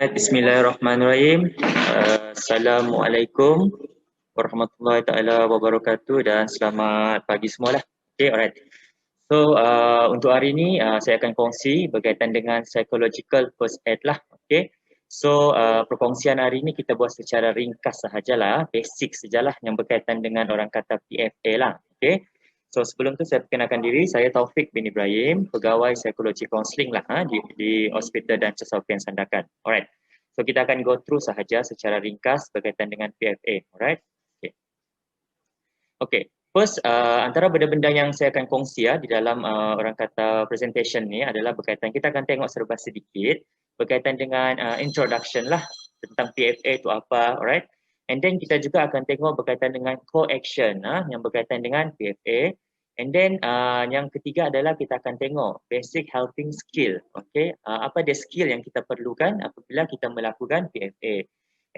Bismillahirrahmanirrahim. Assalamualaikum warahmatullahi taala wabarakatuh dan selamat pagi semualah. Okay, alright. So untuk hari ini saya akan kongsi berkaitan dengan psychological first aid lah. Okay. So perkongsian hari ini kita buat secara ringkas sahajalah, basic sajalah yang berkaitan dengan orang kata PFA lah. Okay. So sebelum tu saya perkenalkan diri, saya Taufik bin Ibrahim, pegawai psikologi kaunseling lah di Hospital dan Cesautian Sandakan. Alright. So kita akan go through sahaja secara ringkas berkaitan dengan PFA. Alright. Okay. Okay. First, antara benda-benda yang saya akan kongsi di dalam orang kata presentation ni adalah berkaitan, kita akan tengok serba sedikit berkaitan dengan introduction lah tentang PFA itu apa, alright. And then kita juga akan tengok berkaitan dengan co-action yang berkaitan dengan PFA. And then yang ketiga adalah kita akan tengok basic helping skill. Okay, apa dia skill yang kita perlukan apabila kita melakukan PFA.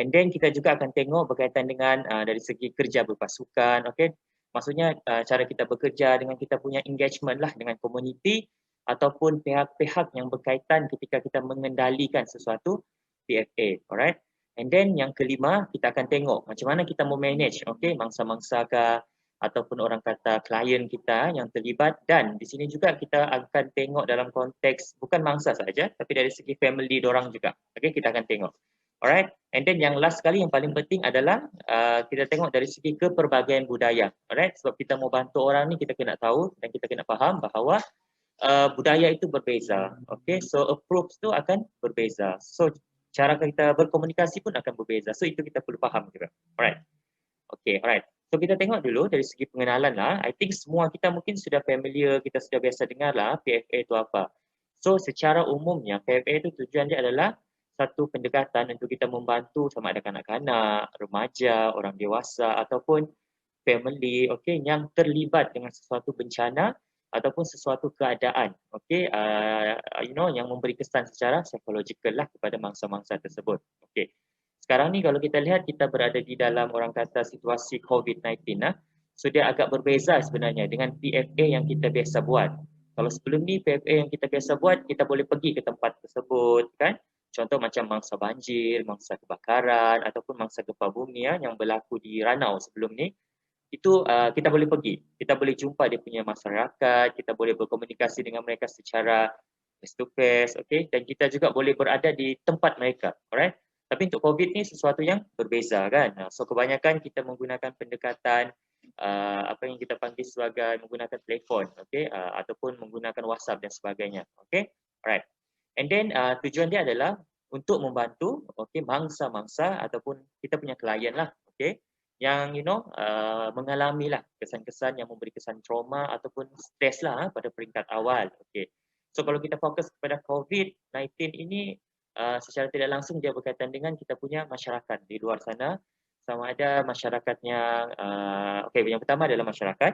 And then kita juga akan tengok berkaitan dengan dari segi kerja berpasukan. Okay, maksudnya cara kita bekerja dengan kita punya engagement lah dengan komuniti ataupun pihak-pihak yang berkaitan ketika kita mengendalikan sesuatu PFA. Alright. And then yang kelima, kita akan tengok macam mana kita memanage, okay, mangsa-mangsa ke ataupun orang kata klien kita yang terlibat, dan di sini juga kita akan tengok dalam konteks bukan mangsa saja tapi dari segi family dorang juga. Okay, kita akan tengok. Alright. And then yang last sekali yang paling penting adalah kita tengok dari segi kepelbagaian budaya. Alright, sebab kita mau bantu orang ni kita kena tahu dan kita kena faham bahawa budaya itu berbeza. Okay, so approach tu akan berbeza. So cara kita berkomunikasi pun akan berbeza. So itu kita perlu faham juga. Alright. Okay, alright. So kita tengok dulu dari segi pengenalan lah. I think semua kita mungkin sudah familiar, kita sudah biasa dengar lah PFA itu apa. So secara umumnya PFA itu tujuan dia adalah satu pendekatan untuk kita membantu sama ada kanak-kanak, remaja, orang dewasa ataupun family, okay, yang terlibat dengan sesuatu bencana ataupun sesuatu keadaan, okay, yang memberi kesan secara psikologikal lah kepada mangsa-mangsa tersebut. Okay. Sekarang ni kalau kita lihat kita berada di dalam orang kata situasi COVID-19 lah. So dia agak berbeza sebenarnya dengan PFA yang kita biasa buat. Kalau sebelum ni PFA yang kita biasa buat, kita boleh pergi ke tempat tersebut kan. Contoh macam mangsa banjir, mangsa kebakaran ataupun mangsa gempa bumi yang berlaku di Ranau sebelum ni. Itu kita boleh pergi, kita boleh jumpa dia punya masyarakat, kita boleh berkomunikasi dengan mereka secara face to face, okay? Dan kita juga boleh berada di tempat mereka, alright? Tapi untuk COVID ni sesuatu yang berbeza kan. So kebanyakan kita menggunakan pendekatan apa yang kita panggil sebagai menggunakan telefon, okay? Ataupun menggunakan WhatsApp dan sebagainya, okay? Alright. And then tujuan dia adalah untuk membantu, okay, mangsa-mangsa ataupun kita punya klien lah, okay, yang mengalami lah kesan-kesan yang memberi kesan trauma ataupun stres lah pada peringkat awal. Okay. So kalau kita fokus kepada COVID-19 ini secara tidak langsung dia berkaitan dengan kita punya masyarakat di luar sana, sama ada masyarakat yang yang pertama adalah masyarakat,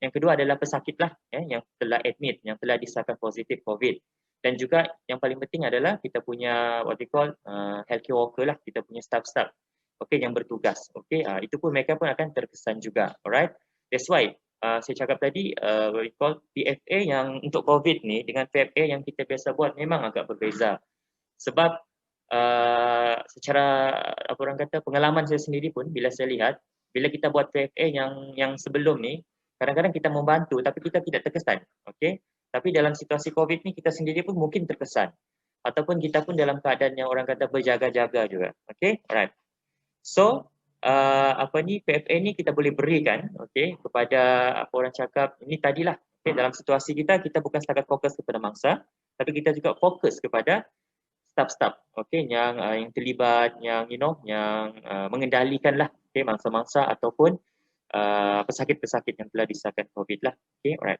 yang kedua adalah pesakit lah yang telah admit, yang telah disahkan positif COVID, dan juga yang paling penting adalah kita punya what we call healthcare worker lah, kita punya staff-staff, okay, yang bertugas. Okay, itu pun mereka pun akan terkesan juga. Alright, that's why saya cakap tadi what we call PFA yang untuk COVID ni dengan PFA yang kita biasa buat memang agak berbeza. Sebab secara apa orang kata pengalaman saya sendiri pun bila saya lihat bila kita buat PFA yang sebelum ni kadang-kadang kita membantu tapi kita tidak terkesan. Okay, tapi dalam situasi COVID ni kita sendiri pun mungkin terkesan ataupun kita pun dalam keadaan yang orang kata berjaga-jaga juga. Okay, alright. So PFA ni kita boleh berikan, okay, kepada apa orang cakap ini tadilah, okay, dalam situasi kita bukan setakat fokus kepada mangsa tapi kita juga fokus kepada staf-staf, okay, yang terlibat, yang yang mengendalikan lah, okay, mangsa-mangsa ataupun pesakit-pesakit yang telah disahkan COVID lah. Okay, alright.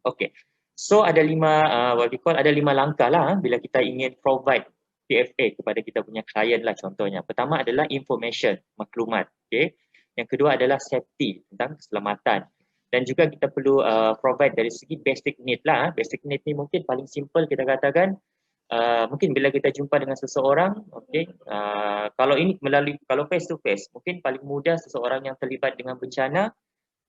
Okay, so ada ada 5 langkah lah bila kita ingin provide PFA kepada kita punya klien lah contohnya. Pertama adalah information, maklumat, okay. Yang kedua adalah safety, tentang keselamatan. Dan juga kita perlu provide dari segi basic need lah. Basic need ni mungkin paling simple kita katakan, mungkin bila kita jumpa dengan seseorang, okay, kalau face to face, mungkin paling mudah seseorang yang terlibat dengan bencana,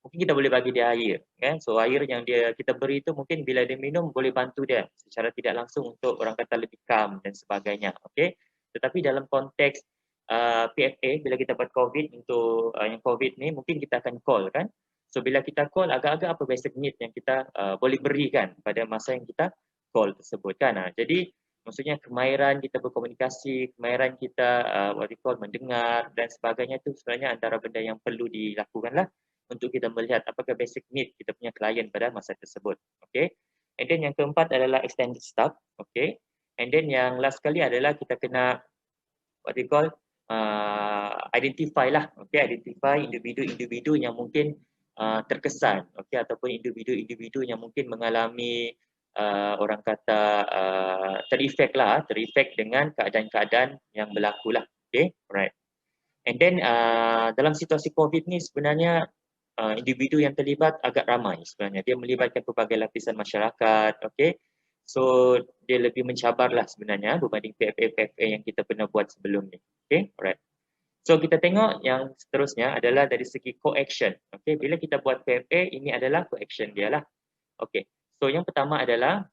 mungkin kita boleh bagi dia air, kan? So air yang kita beri itu mungkin bila dia minum boleh bantu dia secara tidak langsung untuk orang kata lebih calm dan sebagainya, okay? Tetapi dalam konteks PFA, bila kita buat COVID untuk yang COVID ni, mungkin kita akan call kan. So bila kita call, agak-agak apa basic need yang kita boleh berikan pada masa yang kita call tersebut kan. Jadi maksudnya kemahiran kita berkomunikasi, kemahiran kita what we call mendengar dan sebagainya tu sebenarnya antara benda yang perlu dilakukan lah untuk kita melihat apakah basic need kita punya klien pada masa tersebut. Okay. And then yang keempat adalah extended stop. Okay. And then yang last sekali adalah kita kena what we call identify lah. Okay. Identify individu-individu yang mungkin terkesan, okay, ataupun individu-individu yang mungkin mengalami orang kata terefek dengan keadaan-keadaan yang berlaku lah. Okay, alright. And then dalam situasi COVID ni sebenarnya individu yang terlibat agak ramai sebenarnya. Dia melibatkan pelbagai lapisan masyarakat, okay. So dia lebih mencabar lah sebenarnya berbanding PFA yang kita pernah buat sebelum ni. Okay, alright. So kita tengok yang seterusnya adalah dari segi co-action. Okay, bila kita buat PFA, ini adalah co-action dia lah. Okay, so yang pertama adalah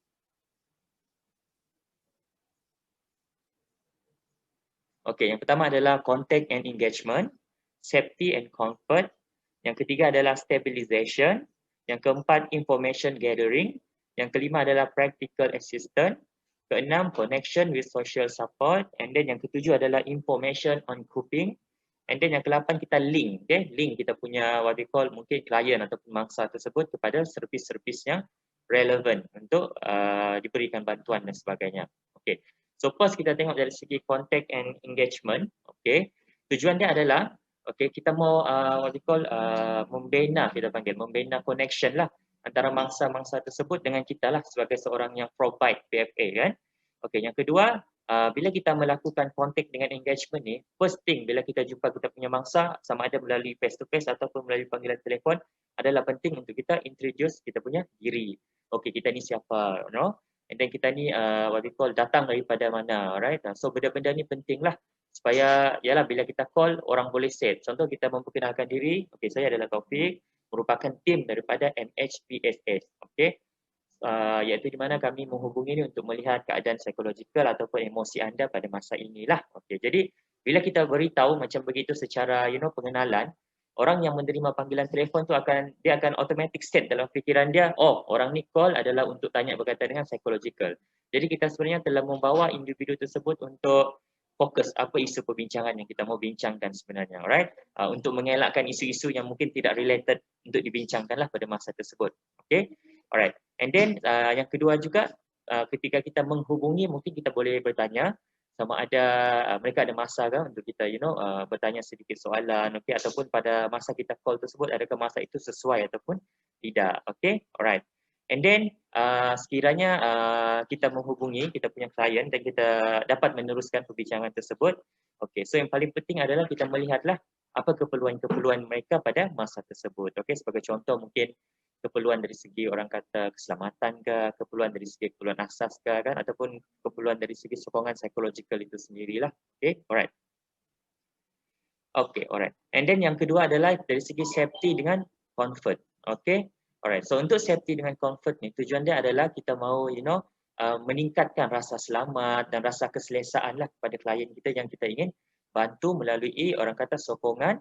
yang pertama adalah contact and engagement, safety and comfort. Yang ketiga adalah stabilization. Yang keempat, information gathering. Yang kelima adalah practical assistance. Keenam, connection with social support. And then yang ketujuh adalah information on coping. And then yang ke-8 kita link. Okay? Link kita punya what we call mungkin klien ataupun mangsa tersebut kepada servis-servis yang relevan untuk diberikan bantuan dan sebagainya. Okay. So first kita tengok dari segi contact and engagement. Okay. Tujuan dia adalah kita mau what we call membina, kita panggil membina connection lah antara mangsa-mangsa tersebut dengan kita lah sebagai seorang yang provide PFA kan. Okay, yang kedua, bila kita melakukan contact dengan engagement ni, first thing bila kita jumpa kita punya mangsa, sama ada melalui face to face ataupun melalui panggilan telefon, adalah penting untuk kita introduce kita punya diri. Okay, kita ni siapa, you know? And then kita ni what we call datang daripada mana, right? So benda-benda ni penting lah supaya yalah bila kita call orang boleh save. Contoh kita memperkenalkan diri, okay, saya adalah Taufik, merupakan tim daripada MHPSS, okay, iaitu di mana kami menghubungi ini untuk melihat keadaan psikologikal ataupun emosi anda pada masa inilah. Okay, jadi bila kita beritahu macam begitu secara pengenalan, orang yang menerima panggilan telefon tu dia akan automatic set dalam fikiran dia, oh orang ni call adalah untuk tanya berkaitan dengan psychological. Jadi kita sebenarnya telah membawa individu tersebut untuk fokus apa isu perbincangan yang kita mau bincangkan sebenarnya, alright? Untuk mengelakkan isu-isu yang mungkin tidak related untuk dibincangkanlah pada masa tersebut. Okay, alright. And then yang kedua juga ketika kita menghubungi mungkin kita boleh bertanya sama ada mereka ada masa ke untuk kita bertanya sedikit soalan, okay, ataupun pada masa kita call tersebut adakah masa itu sesuai ataupun tidak. Okay, alright. And then sekiranya kita menghubungi kita punya klien dan kita dapat meneruskan perbincangan tersebut, okay, so yang paling penting adalah kita melihatlah apa keperluan-keperluan mereka pada masa tersebut. Okay, sebagai contoh mungkin keperluan dari segi orang kata keselamatan ke, keperluan dari segi keperluan asas ke kan, ataupun keperluan dari segi sokongan psikologikal itu sendirilah. Okay, alright. Okay, alright. And then yang kedua adalah dari segi safety dengan comfort. Okay, alright. So untuk safety dengan comfort ni tujuan dia adalah kita mahu meningkatkan rasa selamat dan rasa keselesaan lah kepada klien kita yang kita ingin bantu melalui orang kata sokongan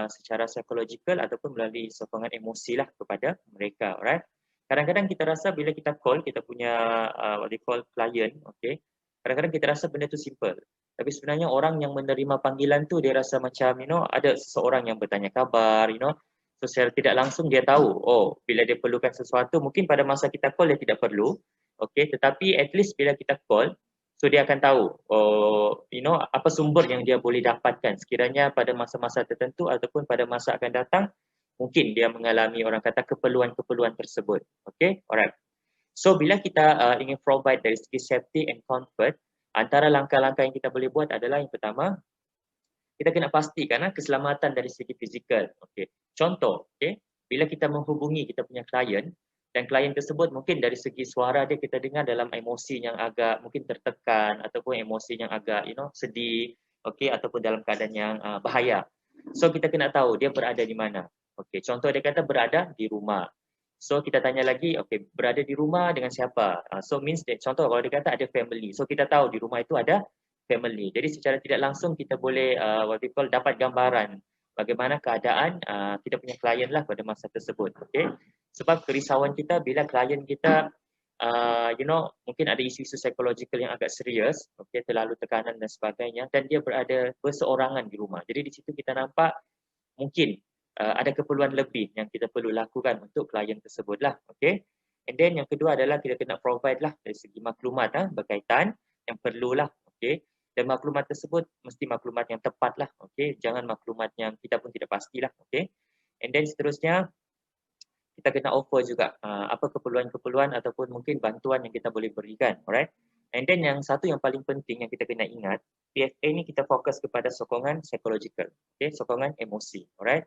secara psikologikal ataupun melalui sokongan emosi lah kepada mereka, alright. Kadang-kadang kita rasa bila kita call kita punya what they call client, okay, kadang-kadang kita rasa benda tu simple. Tapi sebenarnya orang yang menerima panggilan tu dia rasa macam ada seseorang yang bertanya khabar, so secara tidak langsung dia tahu, oh bila dia perlukan sesuatu mungkin pada masa kita call dia tidak perlu, okay, tetapi at least bila kita call, so dia akan tahu, oh apa sumber yang dia boleh dapatkan sekiranya pada masa-masa tertentu ataupun pada masa akan datang mungkin dia mengalami orang kata keperluan-keperluan tersebut. Okay, alright. So bila kita ingin provide dari segi safety and comfort, antara langkah-langkah yang kita boleh buat adalah yang pertama, kita kena pastikan keselamatan dari segi fizikal. Okay. Contoh, okay, bila kita menghubungi kita punya klien dan klien tersebut mungkin dari segi suara dia kita dengar dalam emosi yang agak mungkin tertekan ataupun emosi yang agak sedih, okay, ataupun dalam keadaan yang bahaya. So kita kena tahu dia berada di mana. Okay, contoh dia kata berada di rumah. So kita tanya lagi, okay, berada di rumah dengan siapa? So means that, contoh kalau dia kata ada family. So kita tahu di rumah itu ada family. Jadi secara tidak langsung kita boleh what we call dapat gambaran bagaimana keadaan kita punya klien lah pada masa tersebut. Okay? Sebab kerisauan kita bila klien kita mungkin ada isu-isu psychological yang agak serius, okay, terlalu tekanan dan sebagainya, dan dia berada berseorangan di rumah. Jadi di situ kita nampak mungkin ada keperluan lebih yang kita perlu lakukan untuk klien tersebut lah. Okay? And then yang kedua adalah kita kena provide lah dari segi maklumat berkaitan yang perlulah. Okay? Dan maklumat tersebut mesti maklumat yang tepat lah. Okay? Jangan maklumat yang kita pun tidak pastilah. Okay? And then seterusnya kita kena offer juga apa keperluan-keperluan ataupun mungkin bantuan yang kita boleh berikan. Alright? And then yang satu yang paling penting yang kita kena ingat, PFA ni kita fokus kepada sokongan psychological, okay? Sokongan emosi, alright?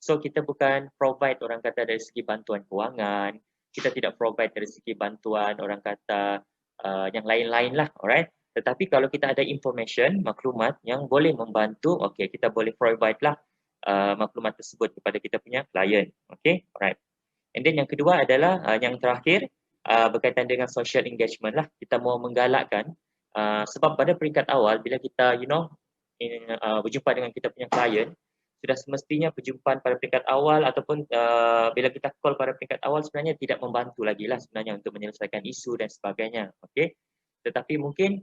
So kita bukan provide orang kata dari segi bantuan kewangan, kita tidak provide dari segi bantuan orang kata yang lain-lain lah, alright? Tetapi kalau kita ada information, maklumat yang boleh membantu, okay, kita boleh provide lah maklumat tersebut kepada kita punya klien, okay? Alright. And then yang kedua adalah yang terakhir berkaitan dengan social engagement lah. Kita mau menggalakkan sebab pada peringkat awal bila kita berjumpa dengan kita punya klien, sudah semestinya perjumpaan pada peringkat awal ataupun bila kita call pada peringkat awal sebenarnya tidak membantu lagi lah sebenarnya untuk menyelesaikan isu dan sebagainya. Okay? Tetapi mungkin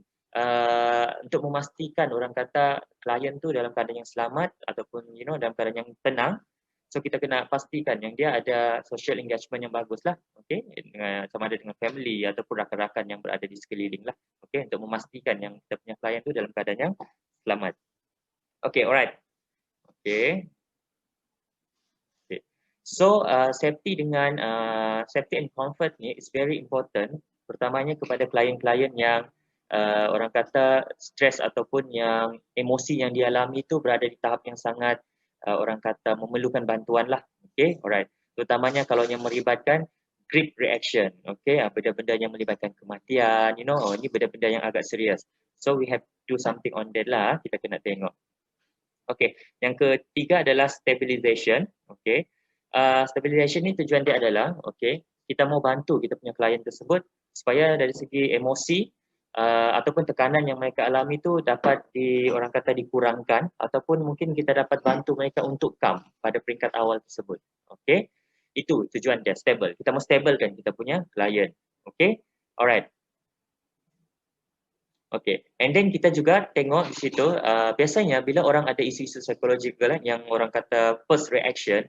untuk memastikan orang kata klien tu dalam keadaan yang selamat ataupun dalam keadaan yang tenang, so kita kena pastikan yang dia ada social engagement yang bagus lah, okay? Sama ada dengan family ataupun rakan-rakan yang berada di sekeliling lah, okay? Untuk memastikan yang kita punya klien tu dalam keadaan yang selamat. Okay, alright. Okay. So safety dengan safety and comfort ni is very important. Pertamanya kepada klien-klien yang orang kata stres ataupun yang emosi yang dialami itu berada di tahap yang sangat orang kata memerlukan bantuan lah. Okay, alright. Terutamanya kalau yang melibatkan grief reaction, okay, benda-benda yang melibatkan kematian, ini benda-benda yang agak serius. So we have to do something on that lah, kita kena tengok. Okay, yang ketiga adalah stabilization. Okay, stabilization ni tujuan dia adalah, okay, kita mau bantu kita punya klien tersebut supaya dari segi emosi ataupun tekanan yang mereka alami tu dapat orang kata dikurangkan ataupun mungkin kita dapat bantu mereka untuk calm pada peringkat awal tersebut. Okay, itu tujuan dia, stable. Kita mau stablekan kita punya klien. Okay, alright. Okay, and then kita juga tengok di situ biasanya bila orang ada isu-isu psikologikal yang orang kata first reaction,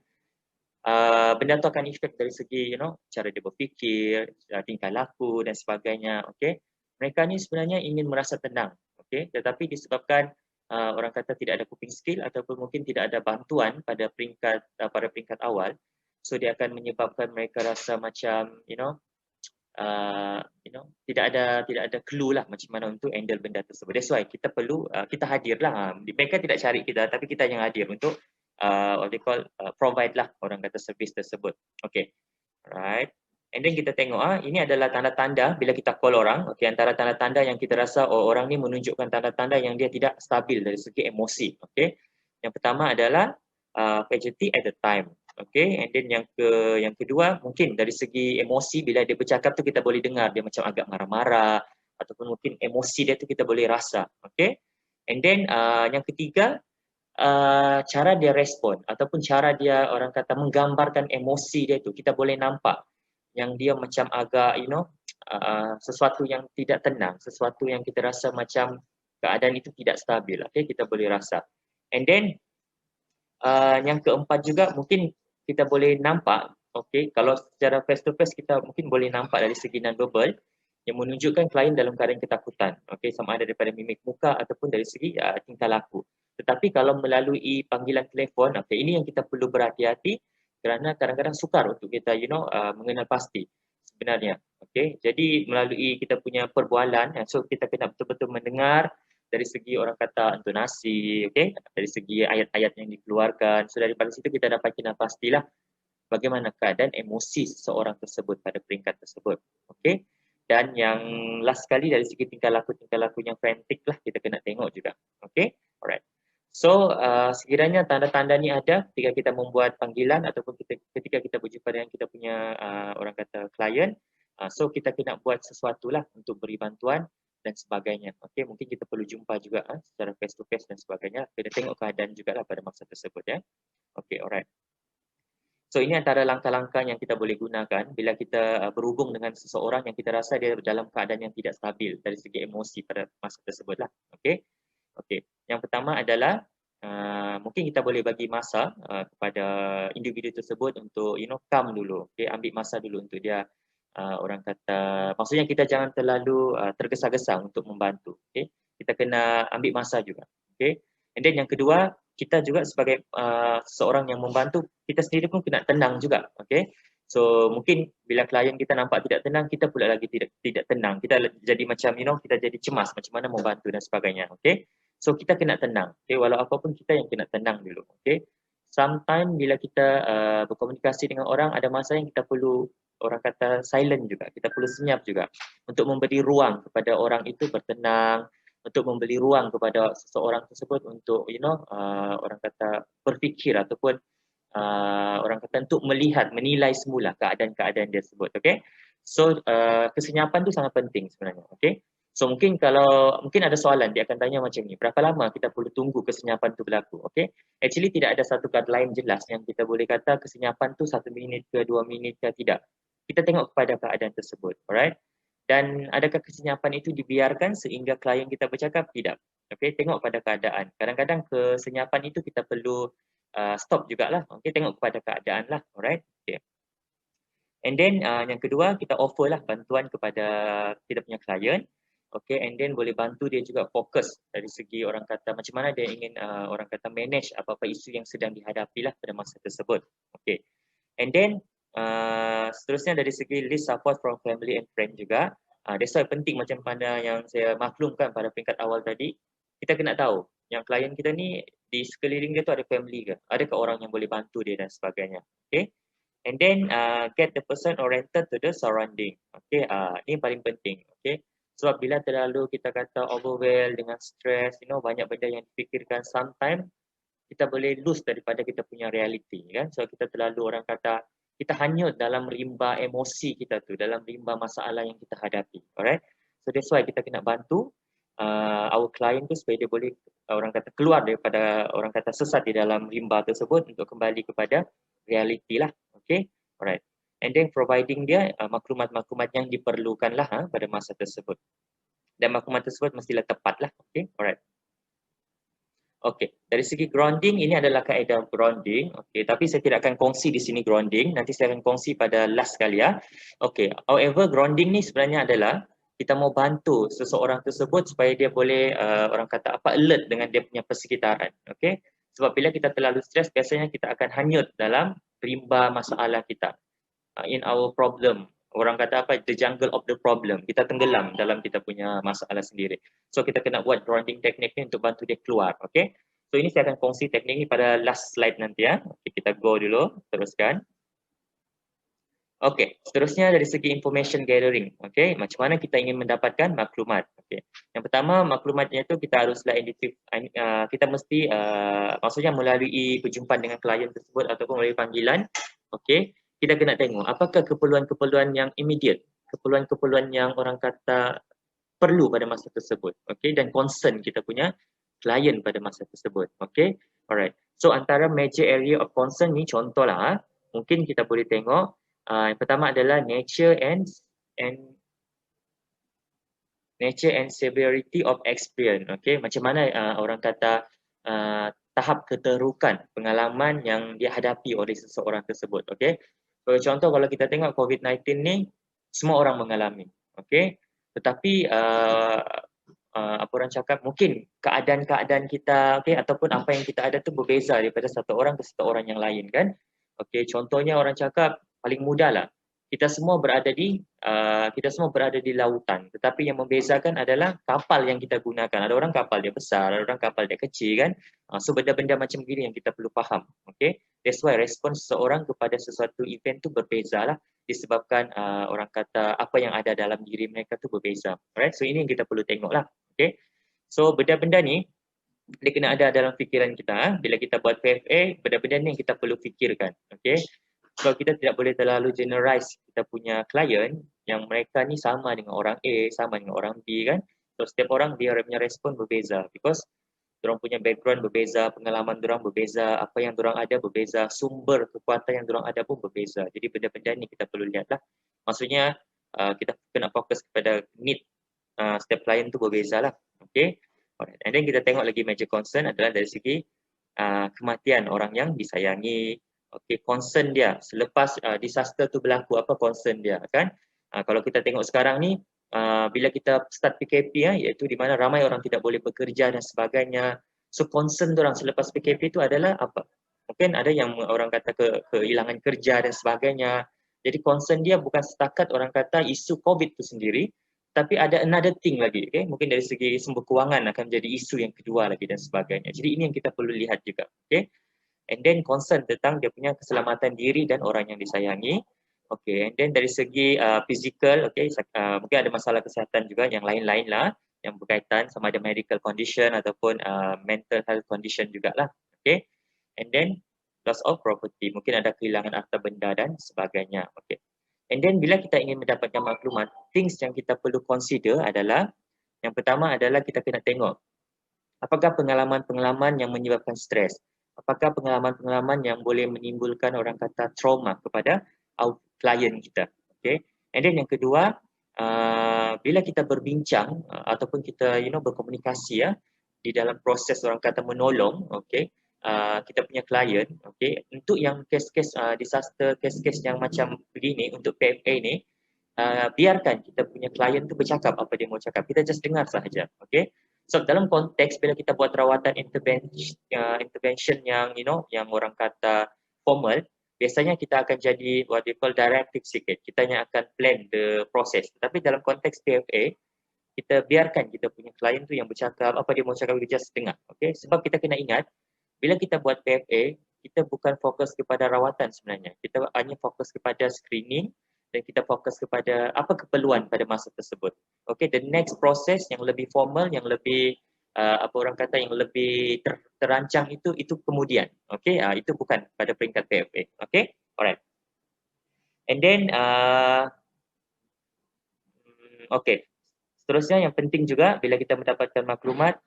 benda tu akan efek dari segi cara dia berfikir, tingkah laku dan sebagainya. Okay, mereka ni sebenarnya ingin merasa tenang, okay, tetapi disebabkan orang kata tidak ada coping skill ataupun mungkin tidak ada bantuan pada peringkat awal, so dia akan menyebabkan mereka rasa macam tidak ada clue lah macam mana untuk handle benda tersebut. That's why kita perlu kita hadir lah. Mereka tidak cari kita tapi kita yang hadir untuk what they call provide lah orang kata servis tersebut. Okay, right. And then kita tengok ini adalah tanda-tanda bila kita call orang. Okay, antara tanda-tanda yang kita rasa orang ni menunjukkan tanda-tanda yang dia tidak stabil dari segi emosi. Okay, yang pertama adalah fidgety at the time. Okay, and then yang kedua mungkin dari segi emosi bila dia bercakap tu kita boleh dengar dia macam agak marah-marah ataupun mungkin emosi dia tu kita boleh rasa. Okay, and then yang ketiga cara dia respon ataupun cara dia orang kata menggambarkan emosi dia tu kita boleh nampak yang dia macam agak sesuatu yang tidak tenang, sesuatu yang kita rasa macam keadaan itu tidak stabil. Okay, kita boleh rasa. And then yang keempat juga mungkin kita boleh nampak, okay, kalau secara face to face kita mungkin boleh nampak dari segi non-verbal yang menunjukkan klien dalam keadaan ketakutan, okay, sama ada daripada mimik muka ataupun dari segi tingkah laku. Tetapi kalau melalui panggilan telefon, okay, ini yang kita perlu berhati-hati kerana kadang-kadang sukar untuk kita mengenal pasti sebenarnya. Okay, jadi melalui kita punya perbualan, so kita kena betul-betul mendengar dari segi orang kata intonasi, okay, dari segi ayat-ayat yang dikeluarkan. So daripada situ kita dapat kena pastilah bagaimana keadaan emosi seseorang tersebut pada peringkat tersebut. Okay, dan yang last sekali dari segi tingkah laku yang frantic lah kita kena tengok juga. Okay, alright. So sekiranya tanda-tanda ni ada ketika kita membuat panggilan ataupun ketika kita berjumpa dengan kita punya orang kata klien, so kita kena buat sesuatu lah untuk beri bantuan dan sebagainya. Okey, mungkin kita perlu jumpa juga secara face to face dan sebagainya. Kita tengok keadaan jugalah pada masa tersebut ya. Okey, alright. So ini antara langkah-langkah yang kita boleh gunakan bila kita berhubung dengan seseorang yang kita rasa dia dalam keadaan yang tidak stabil dari segi emosi pada masa tersebut lah. Okey. Okey. Yang pertama adalah mungkin kita boleh bagi masa kepada individu tersebut untuk calm dulu. Okey, ambil masa dulu untuk dia orang kata, maksudnya kita jangan terlalu tergesa-gesa untuk membantu. Okey. Kita kena ambil masa juga. Okey. And then yang kedua, kita juga sebagai seseorang yang membantu, kita sendiri pun kena tenang juga. Okay? So mungkin bila klien kita nampak tidak tenang, kita pula lagi tidak tenang. Kita jadi macam kita jadi cemas macam mana membantu dan sebagainya. Okay? So kita kena tenang. Okay? Walau apapun kita yang kena tenang dulu. Okay? Sometimes bila kita berkomunikasi dengan orang, ada masa yang kita perlu orang kata silent juga. Kita perlu senyap juga untuk memberi ruang kepada orang itu bertenang, untuk memberi ruang kepada seseorang tersebut untuk orang kata berfikir ataupun orang kata untuk melihat, menilai semula keadaan-keadaan dia tersebut. Okay? So kesenyapan tu sangat penting sebenarnya. Okay? So mungkin ada soalan dia akan tanya macam ni, berapa lama kita perlu tunggu kesenyapan tu berlaku? Okay? Actually tidak ada satu guideline jelas yang kita boleh kata kesenyapan tu 1 minit ke 2 minit ke tidak. Kita tengok kepada keadaan tersebut. Alright? Dan adakah kesenyapan itu dibiarkan sehingga klien kita bercakap? Tidak. Okay, tengok pada keadaan. Kadang-kadang kesenyapan itu kita perlu stop jugalah. Okay, tengok kepada keadaan lah. Alright. Okay. And then yang kedua, kita offer lah bantuan kepada kita punya klien. Okay, and then boleh bantu dia juga fokus dari segi orang kata macam mana dia ingin orang kata manage apa-apa isu yang sedang dihadapi lah pada masa tersebut. Okay. And then seterusnya dari segi list support from family and friend juga. That's why penting macam mana yang saya maklumkan pada peringkat awal tadi, kita kena tahu yang klien kita ni di sekeliling dia tu ada family ke, adakah orang yang boleh bantu dia dan sebagainya. Okay. And then get the person oriented to the surrounding. Okay, ini paling penting. Okay. Sebab bila terlalu kita kata overwhelmed dengan stress, banyak benda yang dipikirkan, sometimes kita boleh lose daripada kita punya reality kan. So kita terlalu orang kata kita hanyut dalam rimba emosi kita tu, dalam rimba masalah yang kita hadapi. Alright. So that's why kita kena bantu our client tu supaya dia boleh orang kata keluar daripada orang kata sesat di dalam rimba tersebut untuk kembali kepada reality lah. Okay. Alright. And then providing dia maklumat-maklumat yang diperlukan lah pada masa tersebut. Dan maklumat tersebut mestilah tepat lah. Okay. Alright. Okey, dari segi grounding ini adalah kaedah grounding. Okey, tapi saya tidak akan kongsi di sini grounding. Nanti saya akan kongsi pada last kali ya. Okey, however grounding ni sebenarnya adalah kita mau bantu seseorang tersebut supaya dia boleh orang kata alert dengan dia punya persekitaran. Okey. Sebab bila kita terlalu stres biasanya kita akan hanyut dalam rimba masalah kita. In our problem. Orang kata the jungle of the problem. Kita tenggelam dalam kita punya masalah sendiri. So kita kena buat grounding teknik ni untuk bantu dia keluar. Okay. So ini saya akan kongsi teknik ni pada last slide nanti ya. Okay, kita go dulu. Teruskan. Okay. Seterusnya dari segi information gathering. Okay. Macam mana kita ingin mendapatkan maklumat. Okay. Yang pertama maklumatnya tu kita haruslah kita mesti maksudnya melalui perjumpaan dengan klien tersebut ataupun melalui panggilan. Okay. Kita kena tengok apakah keperluan-keperluan yang immediate, keperluan-keperluan yang orang kata perlu pada masa tersebut, okay, dan concern kita punya klien pada masa tersebut, okay, alright. So antara major area of concern ni contohlah, mungkin kita boleh tengok yang pertama adalah nature and severity of experience, okay, macam mana orang kata tahap keterrukan pengalaman yang dihadapi oleh seseorang tersebut, okay. Contoh kalau kita tengok COVID-19 ni semua orang mengalami, okey. Tetapi apa orang cakap mungkin keadaan-keadaan kita okey ataupun apa yang kita ada tu berbeza daripada satu orang ke satu orang yang lain kan. Okey, contohnya orang cakap paling mudahlah. Kita semua berada di lautan, tetapi yang membezakan adalah kapal yang kita gunakan. Ada orang kapal dia besar, ada orang kapal dia kecil kan. So benda-benda macam gini yang kita perlu faham. Okey. That's why respons seseorang kepada sesuatu event tu berbezalah disebabkan orang kata apa yang ada dalam diri mereka tu berbeza. Alright. So ini yang kita perlu tengoklah. Okey. So benda-benda ni dia kena ada dalam fikiran kita. Bila kita buat PFA, benda-benda ni yang kita perlu fikirkan. Okey. So kita tidak boleh terlalu generalize kita punya klien yang mereka ni sama dengan orang A, sama dengan orang B kan. So setiap orang dia punya respon berbeza because dorang punya background berbeza, pengalaman dorang berbeza, apa yang dorang ada berbeza, sumber kekuatan yang dorang ada pun berbeza. Jadi benda-benda ni kita perlu lihat lah. Maksudnya kita kena fokus kepada need setiap klien tu berbeza lah. Okay. Alright. And then kita tengok lagi major concern adalah dari segi kematian orang yang disayangi. Okay, concern dia selepas disaster tu berlaku, apa concern dia kan? Kalau kita tengok sekarang ni, bila kita start PKP iaitu di mana ramai orang tidak boleh bekerja dan sebagainya. So concern orang selepas PKP itu adalah apa? Mungkin ada yang orang kata kehilangan kerja dan sebagainya. Jadi concern dia bukan setakat orang kata isu COVID itu sendiri, tapi ada another thing lagi, okay? Mungkin dari segi sumber kewangan akan menjadi isu yang kedua lagi dan sebagainya. Jadi ini yang kita perlu lihat juga, okay? And then concern tentang dia punya keselamatan diri dan orang yang disayangi. Okay, and then dari segi physical, okay, mungkin ada masalah kesihatan juga yang lain-lain lah yang berkaitan sama ada medical condition ataupun mental health condition jugalah. Okay, and then loss of property, mungkin ada kehilangan harta benda dan sebagainya. Okay, and then bila kita ingin mendapatkan maklumat, things yang kita perlu consider adalah yang pertama adalah kita kena tengok apakah pengalaman-pengalaman yang menyebabkan stres, apakah pengalaman-pengalaman yang boleh menimbulkan orang kata trauma kepada klien kita. Okay. And then yang kedua, bila kita berbincang ataupun kita berkomunikasi di dalam proses orang kata menolong, okay, kita punya klien, okay, untuk yang kes-kes disaster, kes-kes yang macam begini untuk PFA ni, biarkan kita punya klien tu bercakap apa dia mau cakap, kita just dengar sahaja, okay. So dalam konteks bila kita buat rawatan intervention yang yang orang kata formal, biasanya kita akan jadi what they call directive sikit. Kita hanya akan plan the process. Tapi dalam konteks PFA, kita biarkan kita punya klien tu yang bercakap, apa dia mau cakap, kita just dengar. Okay? Sebab kita kena ingat, bila kita buat PFA, kita bukan fokus kepada rawatan sebenarnya. Kita hanya fokus kepada screening dan kita fokus kepada apa keperluan pada masa tersebut. Okay, the next process yang lebih formal, yang lebih apa orang kata yang lebih terancang itu kemudian. Okay, itu bukan pada peringkat PFA. Okay, alright. And then okay, seterusnya yang penting juga bila kita mendapatkan maklumat,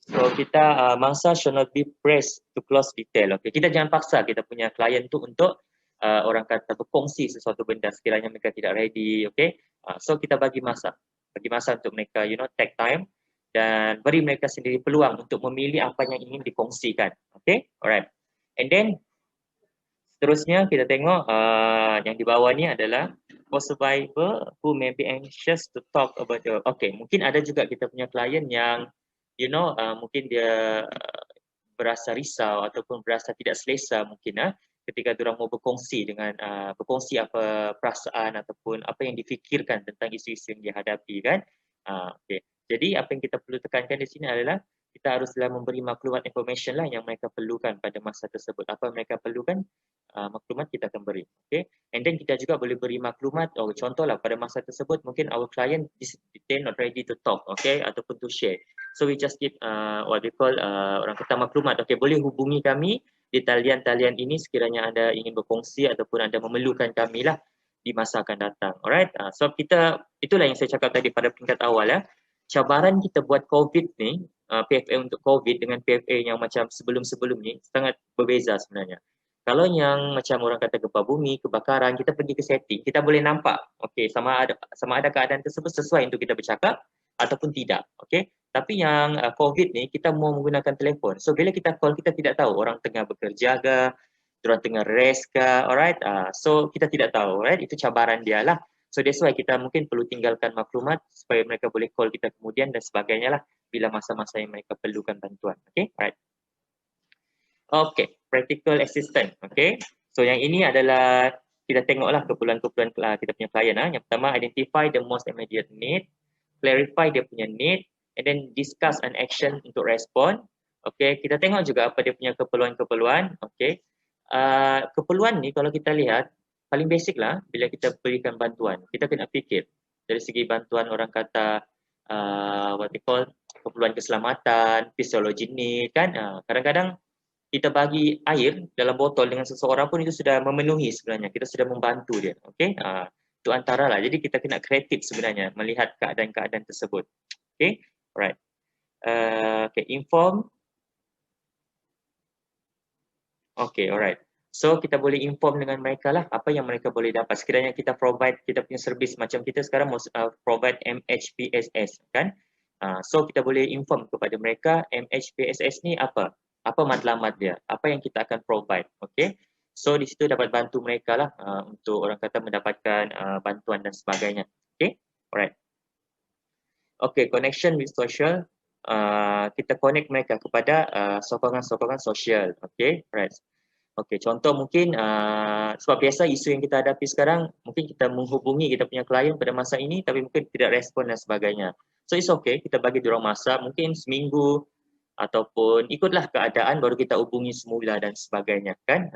so kita mangsa should not be pressed to close detail. Okay, kita jangan paksa kita punya klien tu untuk orang kata berkongsi sesuatu benda sekiranya mereka tidak ready. Okay, so kita bagi masa untuk mereka take time dan beri mereka sendiri peluang untuk memilih apa yang ingin dikongsikan. Okay, alright. And then seterusnya kita tengok yang di bawah ni adalah for survivor who may be anxious to talk about the. Okay, mungkin ada juga kita punya klien yang mungkin dia berasa risau ataupun berasa tidak selesa mungkin ketika diorang mau berkongsi dengan berkongsi apa perasaan ataupun apa yang difikirkan tentang isu-isu yang dihadapi kan. Okay. Jadi apa yang kita perlu tekankan di sini adalah kita haruslah memberi maklumat information lah yang mereka perlukan pada masa tersebut. Apa mereka perlukan, maklumat kita akan beri. Okay. And then kita juga boleh beri maklumat, contohlah pada masa tersebut mungkin our client they not ready to talk, okay, ataupun to share. So we just give what they call orang kata maklumat. Okay, boleh hubungi kami di talian-talian ini sekiranya anda ingin berkongsi ataupun anda memerlukan kami lah di masa akan datang. Alright. So kita, itulah yang saya cakap tadi pada peringkat awal cabaran kita buat COVID ni, PFA untuk COVID dengan PFA yang macam sebelum-sebelum ni sangat berbeza sebenarnya. Kalau yang macam orang kata gempa bumi, kebakaran, kita pergi ke setting, kita boleh nampak, okay, sama ada keadaan tersebut sesuai untuk kita bercakap ataupun tidak, okay. Tapi yang COVID ni kita mau menggunakan telefon. So bila kita call, kita tidak tahu orang tengah bekerja ke, orang tengah rest ke, alright. So kita tidak tahu, alright. Itu cabaran dia lah. So that's why kita mungkin perlu tinggalkan maklumat supaya mereka boleh call kita kemudian dan sebagainya lah bila masa-masa yang mereka perlukan bantuan. Okay, alright. Okay, practical assistant. Okay, so yang ini adalah kita tengoklah keperluan-keperluan kita punya klien. Yang pertama, identify the most immediate need, clarify dia punya need, and then discuss an action untuk respond. Okay, kita tengok juga apa dia punya keperluan-keperluan. Okay, keperluan ni kalau kita lihat paling basic lah bila kita berikan bantuan. Kita kena fikir dari segi bantuan orang kata what they call keperluan keselamatan, fisiologi ni kan. Kadang-kadang kita bagi air dalam botol dengan seseorang pun itu sudah memenuhi sebenarnya. Kita sudah membantu dia. Okay? Itu antara lah. Jadi kita kena kreatif sebenarnya melihat keadaan-keadaan tersebut. Okay, alright. Okay, inform. Okay, alright. So kita boleh inform dengan mereka lah apa yang mereka boleh dapat. Sekiranya kita provide kita punya servis macam kita sekarang provide MHPSS kan. So kita boleh inform kepada mereka MHPSS ni apa? Apa matlamat dia? Apa yang kita akan provide? Okay. So di situ dapat bantu mereka lah untuk orang kata mendapatkan bantuan dan sebagainya. Okay, alright. Okay, connection with social. Kita connect mereka kepada sokongan-sokongan sosial. Okay, right. Okay, contoh mungkin sebab biasa isu yang kita hadapi sekarang, mungkin kita menghubungi kita punya klien pada masa ini tapi mungkin tidak respon dan sebagainya. So it's okay, kita bagi diorang masa mungkin seminggu ataupun ikutlah keadaan baru kita hubungi semula dan sebagainya kan.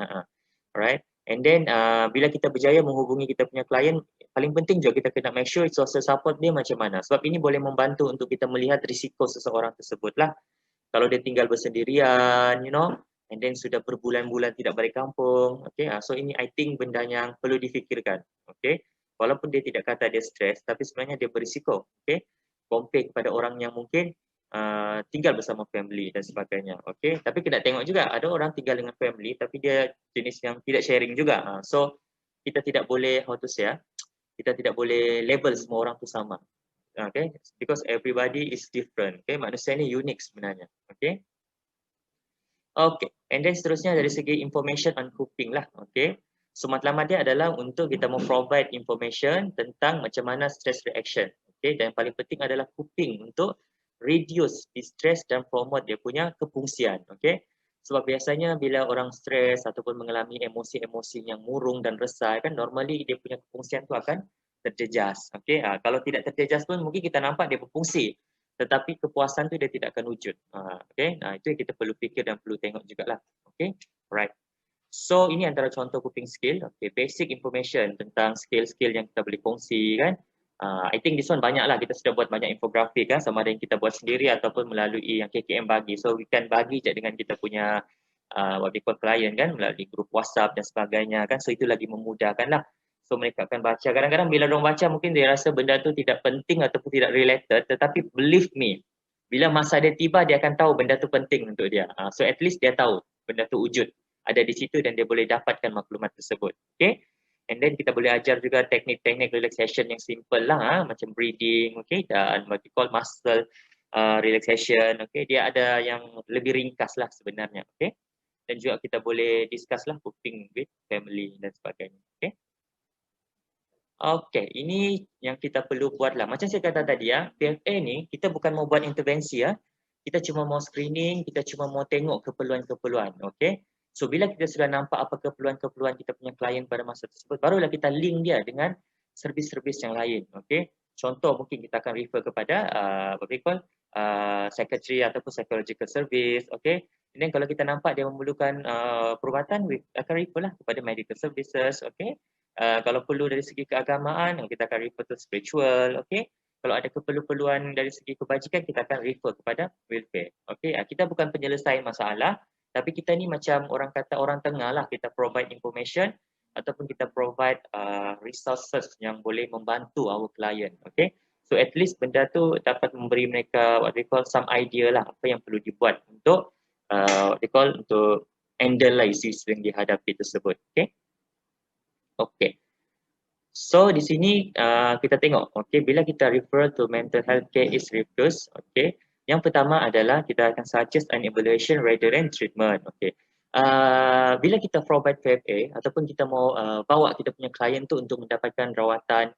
Right. And then bila kita berjaya menghubungi kita punya klien, paling penting juga kita kena make sure social support dia macam mana. Sebab ini boleh membantu untuk kita melihat risiko seseorang tersebut lah. Kalau dia tinggal bersendirian, you know, and then sudah berbulan-bulan tidak balik kampung. Okay, so ini I think benda yang perlu difikirkan. Okay, walaupun dia tidak kata dia stres, tapi sebenarnya dia berisiko. Okay, compare kepada orang yang mungkin tinggal bersama family dan sebagainya. Okay, tapi kita tengok juga ada orang tinggal dengan family tapi dia jenis yang tidak sharing juga. So kita tidak boleh how to say, kita tidak boleh label semua orang tu sama. Okay, because everybody is different. Okay, manusia ni unik sebenarnya. Okay. Okay, and then seterusnya dari segi information on coping lah. Okay, so matlamat dia adalah untuk kita provide information tentang macam mana stress reaction. Okay, dan yang paling penting adalah coping untuk reduce distress dan promote dia punya kefungsian. Okay, sebab biasanya bila orang stres ataupun mengalami emosi-emosi yang murung dan resah kan, normally dia punya kefungsian tu akan terjejas. Okay, kalau tidak terjejas pun mungkin kita nampak dia berfungsi, tetapi kepuasan tu dia tidak akan wujud. Okay, itu yang kita perlu fikir dan perlu tengok jugalah. Okay, right. So ini antara contoh coping skill. Okay, basic information tentang skill-skill yang kita boleh kongsi kan. I think this one banyak lah, kita sudah buat banyak infografik kan, sama ada yang kita buat sendiri ataupun melalui yang KKM bagi. So we can bagi je dengan kita punya what we call client kan, melalui grup WhatsApp dan sebagainya kan. So itu lagi memudahkan lah. So mereka akan baca. Kadang-kadang bila orang baca mungkin dia rasa benda tu tidak penting ataupun tidak related, tetapi believe me, bila masa dia tiba dia akan tahu benda tu penting untuk dia. So at least dia tahu benda tu wujud ada di situ dan dia boleh dapatkan maklumat tersebut. Okay. And then kita boleh ajar juga teknik-teknik relaxation yang simple lah, macam breathing, okay, dan what we call muscle relaxation. Okay, dia ada yang lebih ringkas lah sebenarnya. Okay. Dan juga kita boleh discuss lah coping with family dan sebagainya. Okay. Okay, ini yang kita perlu buat lah. Macam saya kata tadi ya, PFA ni kita bukan mau buat intervensi ya. Kita cuma mau screening, kita cuma mau tengok keperluan-keperluan. Okay. So bila kita sudah nampak apa keperluan-keperluan kita punya klien pada masa tersebut, barulah kita link dia dengan servis-servis yang lain. Okay. Contoh mungkin kita akan refer kepada apa we call secretary ataupun psychological service. Okay. Dan kalau kita nampak dia memerlukan perubatan, we akan refer lah kepada medical services. Okay. Kalau perlu dari segi keagamaan, kita akan refer to spiritual, okay. Kalau ada keperluan dari segi kebajikan, kita akan refer kepada welfare, okay. Kita bukan penyelesaian masalah, tapi kita ni macam orang kata orang tengah lah, kita provide information ataupun kita provide resources yang boleh membantu our client, okay. So at least benda tu dapat memberi mereka what we call some idea lah, apa yang perlu dibuat untuk what we call untuk handle lah isu-isu yang dihadapi tersebut, okay. Okay, so di sini kita tengok, okay, bila kita refer to mental health care is refused, okay, yang pertama adalah kita akan suggest an evaluation rather than treatment, okay. Bila kita provide PFA ataupun kita mau bawa kita punya klien tu untuk mendapatkan rawatan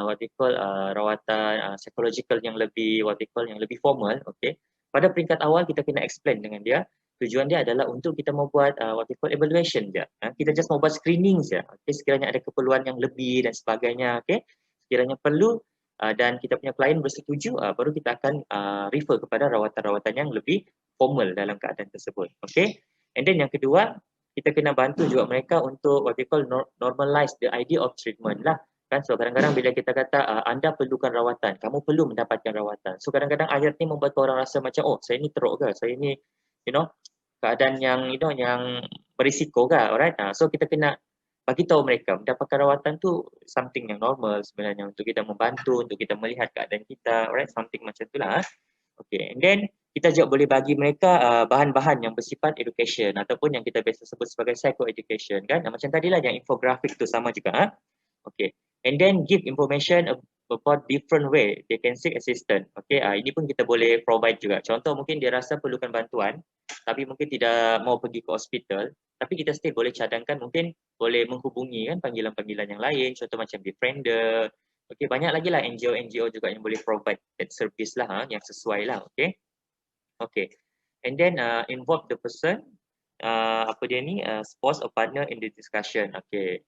what we call rawatan psychological yang lebih what we call yang lebih formal, okay. Pada peringkat awal kita kena explain dengan dia. Tujuan dia adalah untuk kita membuat what we call evaluation je. Kita just mau buat screening je. Okay, sekiranya ada keperluan yang lebih dan sebagainya, okay. Sekiranya perlu dan kita punya klien bersetuju, baru kita akan refer kepada rawatan-rawatan yang lebih formal dalam keadaan tersebut. Okay. And then yang kedua, kita kena bantu juga mereka untuk what we call normalize the idea of treatment lah. Kan, so kadang-kadang bila kita kata anda perlukan rawatan, kamu perlu mendapatkan rawatan. So kadang-kadang ayat ni membuat orang rasa macam, oh saya ni teruk ke, saya ni you know keadaan yang you know yang berisiko ke, alright. So kita kena bagi tahu mereka mendapatkan rawatan tu something yang normal sebenarnya, untuk kita membantu, untuk kita melihat keadaan kita, alright, something macam itulah. Okay, and then kita juga boleh bagi mereka bahan-bahan yang bersifat education ataupun yang kita biasa sebut sebagai psycho education kan. Macam tadilah yang infografik tu sama juga. Okay, and then give information about different way they can seek assistance. Okay, ini pun kita boleh provide juga. Contoh mungkin dia rasa perlukan bantuan tapi mungkin tidak mau pergi ke hospital, tapi kita still boleh cadangkan, mungkin boleh menghubungi kan panggilan-panggilan yang lain, contoh macam Befriender. Okay, banyak lagi lah NGO juga yang boleh provide that service lah yang sesuai lah. Okay, okay, and then involve the person, apa dia ni, spouse or partner in the discussion. Okay,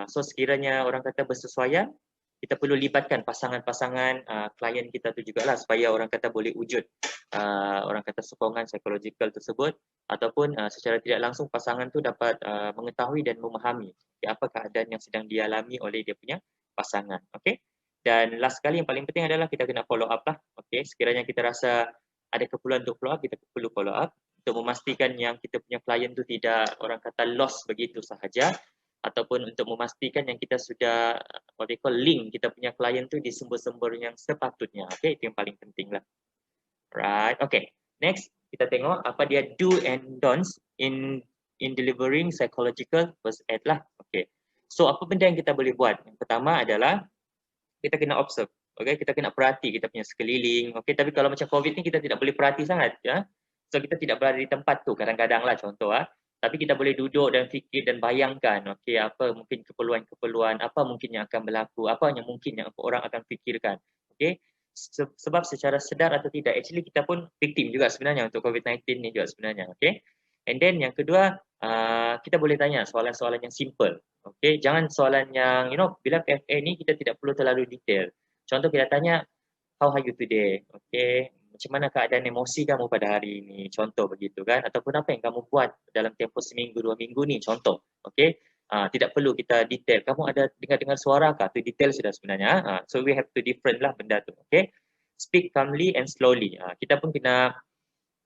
so sekiranya orang kata bersesuaian, kita perlu libatkan pasangan-pasangan klien kita tu jugalah, supaya orang kata boleh wujud orang kata sokongan psikologikal tersebut, ataupun secara tidak langsung pasangan tu dapat mengetahui dan memahami apa keadaan yang sedang dialami oleh dia punya pasangan. Okay, dan last sekali yang paling penting adalah kita kena follow up lah. Okay, sekiranya kita rasa ada keperluan untuk follow up, kita perlu follow up untuk memastikan yang kita punya klien tu tidak orang kata lost begitu sahaja, ataupun untuk memastikan yang kita sudah what they call link kita punya klien tu di sumber-sumber yang sepatutnya. Okay, itu yang paling penting lah. Right, okay. Next, kita tengok apa dia do and don'ts in delivering psychological first aid lah. Okay. So, apa benda yang kita boleh buat? Yang pertama adalah kita kena observe. Okay, kita kena perhati kita punya sekeliling. Okay, tapi kalau macam COVID ni kita tidak boleh perhati sangat. Ya? So, kita tidak berada di tempat tu kadang-kadang lah contoh. Tapi kita boleh duduk dan fikir dan bayangkan, okay, apa mungkin keperluan-keperluan, apa mungkin yang akan berlaku, apa yang mungkin yang orang akan fikirkan. Okay, sebab secara sedar atau tidak, actually kita pun victim juga sebenarnya untuk COVID-19 ni juga sebenarnya. Okay, and then yang kedua, kita boleh tanya soalan-soalan yang simple. Okay, jangan soalan yang, bila PFA ni kita tidak perlu terlalu detail. Contoh kita tanya, how are you today? Okay, macam mana keadaan emosi kamu pada hari ini? Contoh begitu kan? Ataupun apa yang kamu buat dalam tempoh seminggu, 2 minggu ni? Contoh. Okay, tidak perlu kita detail. Kamu ada dengar-dengar suara kah? Itu detail sudah sebenarnya. So we have to different lah benda tu. Okay, speak calmly and slowly. Kita pun kena,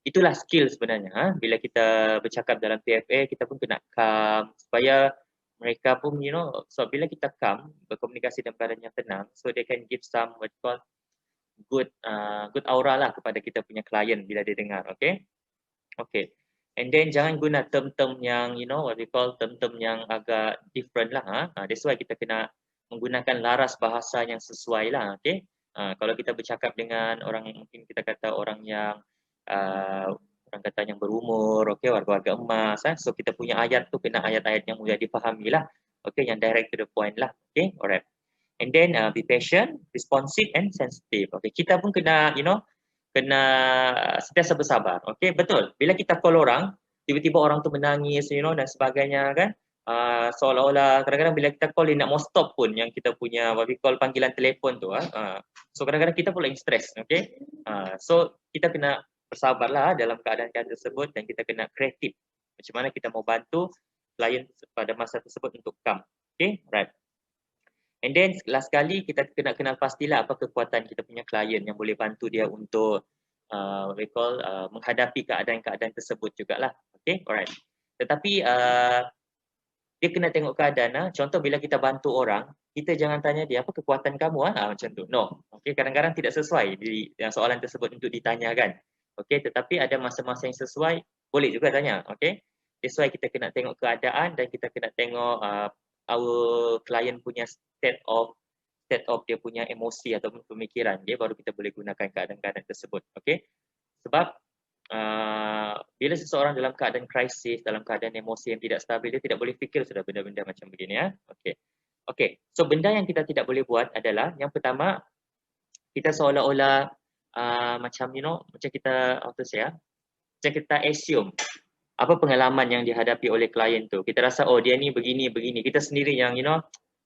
itulah skill sebenarnya. Bila kita bercakap dalam PFA, kita pun kena calm supaya mereka pun, so bila kita calm, berkomunikasi dalam keadaan yang tenang, so they can give some what called good aura lah kepada kita punya klien bila dia dengar. Okay, okay. And then jangan guna term-term yang, what we call term-term yang agak different lah. That's why kita kena menggunakan laras bahasa yang sesuai lah. Okay, kalau kita bercakap dengan orang, mungkin kita kata orang yang orang kata yang berumur, okay, warga-warga emas, so kita punya ayat tu kena ayat-ayat yang mudah dipahami lah. Okay, yang direct to the point lah. Okay, alright. And then be patient, responsive and sensitive. Okay, kita pun kena, kena sentiasa bersabar. Okay, betul. Bila kita call orang, tiba-tiba orang tu menangis, dan sebagainya kan. Seolah-olah kadang-kadang bila kita call dia nak mau stop pun yang kita punya what we call panggilan telefon tu. So kadang-kadang kita pun lagi stres. Okay, so kita kena bersabarlah dalam keadaan-keadaan tersebut, dan kita kena kreatif. Macam mana kita mau bantu klien pada masa tersebut untuk come. Okay, right. And then last sekali kita kena kenal pastilah apa kekuatan kita punya klien yang boleh bantu dia untuk what we call menghadapi keadaan-keadaan tersebut jugalah. Okay, alright. Tetapi dia kena tengok keadaan. Contoh bila kita bantu orang, kita jangan tanya dia apa kekuatan kamu macam tu. No. Okay, kadang-kadang tidak sesuai di soalan tersebut untuk ditanyakan. Okay, tetapi ada masa-masa yang sesuai, boleh juga tanya. Okay, that's why kita kena tengok keadaan, dan kita kena tengok our client punya state of dia punya emosi ataupun pemikiran dia, baru kita boleh gunakan keadaan-keadaan tersebut. Okay, sebab bila seseorang dalam keadaan krisis, dalam keadaan emosi yang tidak stabil, dia tidak boleh fikir sudah benda-benda macam begini. Okay, okay. So benda yang kita tidak boleh buat adalah, yang pertama, kita seolah-olah macam macam kita macam kita assume apa pengalaman yang dihadapi oleh klien tu. Kita rasa dia ni begini. Kita sendiri yang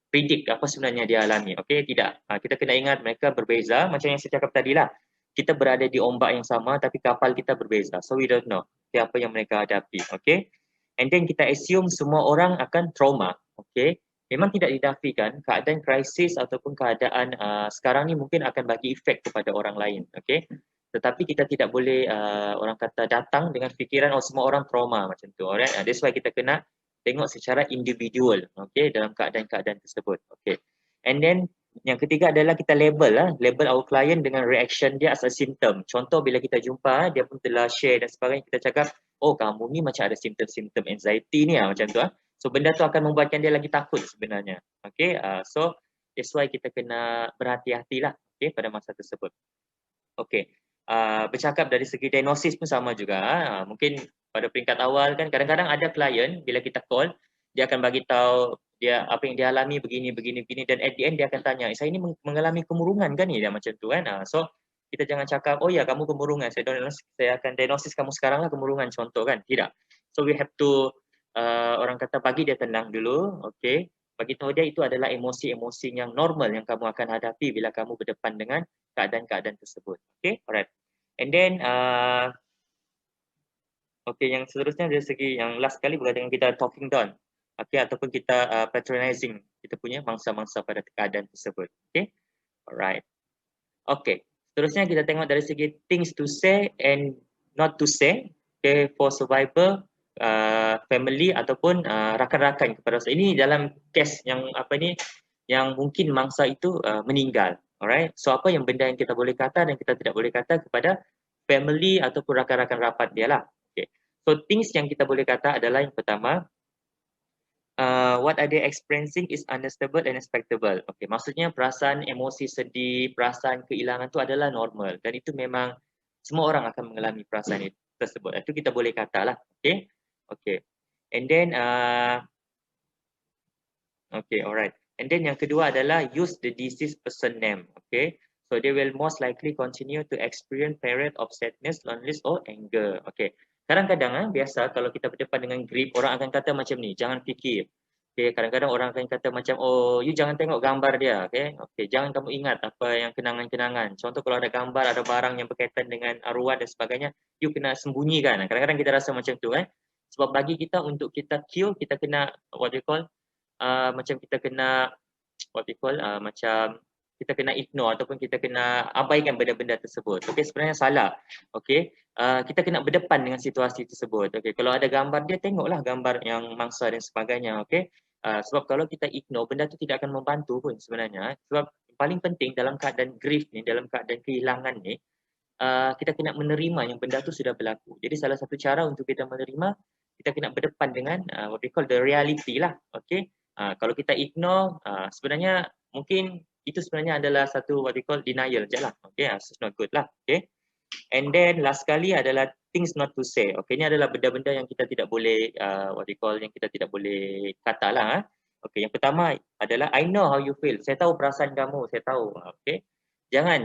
predict apa sebenarnya dia alami. Okay, tidak. Kita kena ingat mereka berbeza. Macam yang saya cakap tadi lah. Kita berada di ombak yang sama tapi kapal kita berbeza. So we don't know apa yang mereka hadapi. Okay, and then kita assume semua orang akan trauma. Okay, memang tidak dinafikan keadaan krisis ataupun keadaan sekarang ni mungkin akan bagi efek kepada orang lain. Okay, tetapi kita tidak boleh orang kata datang dengan fikiran semua orang trauma macam tu. Alright, that's why kita kena tengok secara individual, okay, dalam keadaan-keadaan tersebut. Okay. And then yang ketiga adalah kita label lah, label our client dengan reaction dia as a symptom. Contoh bila kita jumpa, dia pun telah share dan sebagainya, kita cakap, oh kamu ni macam ada simptom-simptom anxiety ni macam tu . So benda tu akan membuatkan dia lagi takut sebenarnya. Okay, so that's why kita kena berhati-hatilah, okay, pada masa tersebut. Okay, bercakap dari segi diagnosis pun sama juga. Mungkin pada peringkat awal kan, kadang-kadang ada klien bila kita call, dia akan bagi tahu dia apa yang dia alami begini, dan at the end dia akan tanya, saya ini mengalami kemurungan kan ni, dia macam tu kan. So kita jangan cakap, oh ya kamu kemurungan, saya akan diagnosis kamu sekarang lah kemurungan, contoh kan. Tidak. So we have to orang kata bagi dia tenang dulu, okay. Bagi tahu dia itu adalah emosi-emosi yang normal yang kamu akan hadapi bila kamu berdepan dengan keadaan-keadaan tersebut. Okay, alright. And then, okay, yang seterusnya dari segi yang last kali berkaitan dengan kita talking down, okay, ataupun kita patronizing kita punya mangsa-mangsa pada keadaan tersebut. Okay, alright. Okay, seterusnya kita tengok dari segi things to say and not to say, okay, for survivor, family ataupun rakan-rakan kepada saya. Ini dalam kes yang apa ni, yang mungkin mangsa itu meninggal. Alright. So apa yang benda yang kita boleh kata dan kita tidak boleh kata kepada family ataupun rakan-rakan rapat dia lah. Okay. So things yang kita boleh kata adalah yang pertama, what are they experiencing is understandable and expectable. Okay, maksudnya perasaan emosi sedih, perasaan kehilangan itu adalah normal dan itu memang semua orang akan mengalami perasaan itu tersebut. Itu kita boleh katalah. Okay, okay. And then, okay, alright. And then yang kedua adalah use the deceased person name. Okay, so they will most likely continue to experience period of sadness, loneliness or anger. Okay. Kadang-kadang biasa kalau kita berdepan dengan grief, orang akan kata macam ni, jangan fikir. Okay, kadang-kadang orang akan kata macam, oh you jangan tengok gambar dia. Okay, okay, jangan kamu ingat apa yang kenangan-kenangan. Contoh kalau ada gambar, ada barang yang berkaitan dengan arwah dan sebagainya, you kena sembunyikan. Kadang-kadang kita rasa macam tu kan. Sebab bagi kita untuk kita kill, kita kena what you call, macam kita kena what you call, macam kita kena ignore ataupun kita kena abaikan benda-benda tersebut. Okey, sebenarnya salah. Okey, kita kena berdepan dengan situasi tersebut. Okey, kalau ada gambar dia, tengoklah gambar yang mangsa dan sebagainya. Okey, sebab kalau kita ignore, benda tu tidak akan membantu pun sebenarnya. Sebab paling penting dalam keadaan grief ni, dalam keadaan kehilangan ni, kita kena menerima yang benda tu sudah berlaku. Jadi salah satu cara untuk kita menerima, kita kena berdepan dengan what we call the reality lah. Okey, kalau kita ignore, sebenarnya mungkin itu sebenarnya adalah satu what we call denial je lah. Okay, so it's not good lah. Okay. And then last kali adalah things not to say. Okay, ini adalah benda-benda yang kita tidak boleh what we call, yang kita tidak boleh kata lah. Okay, yang pertama adalah I know how you feel. Saya tahu perasaan kamu, saya tahu. Okay, jangan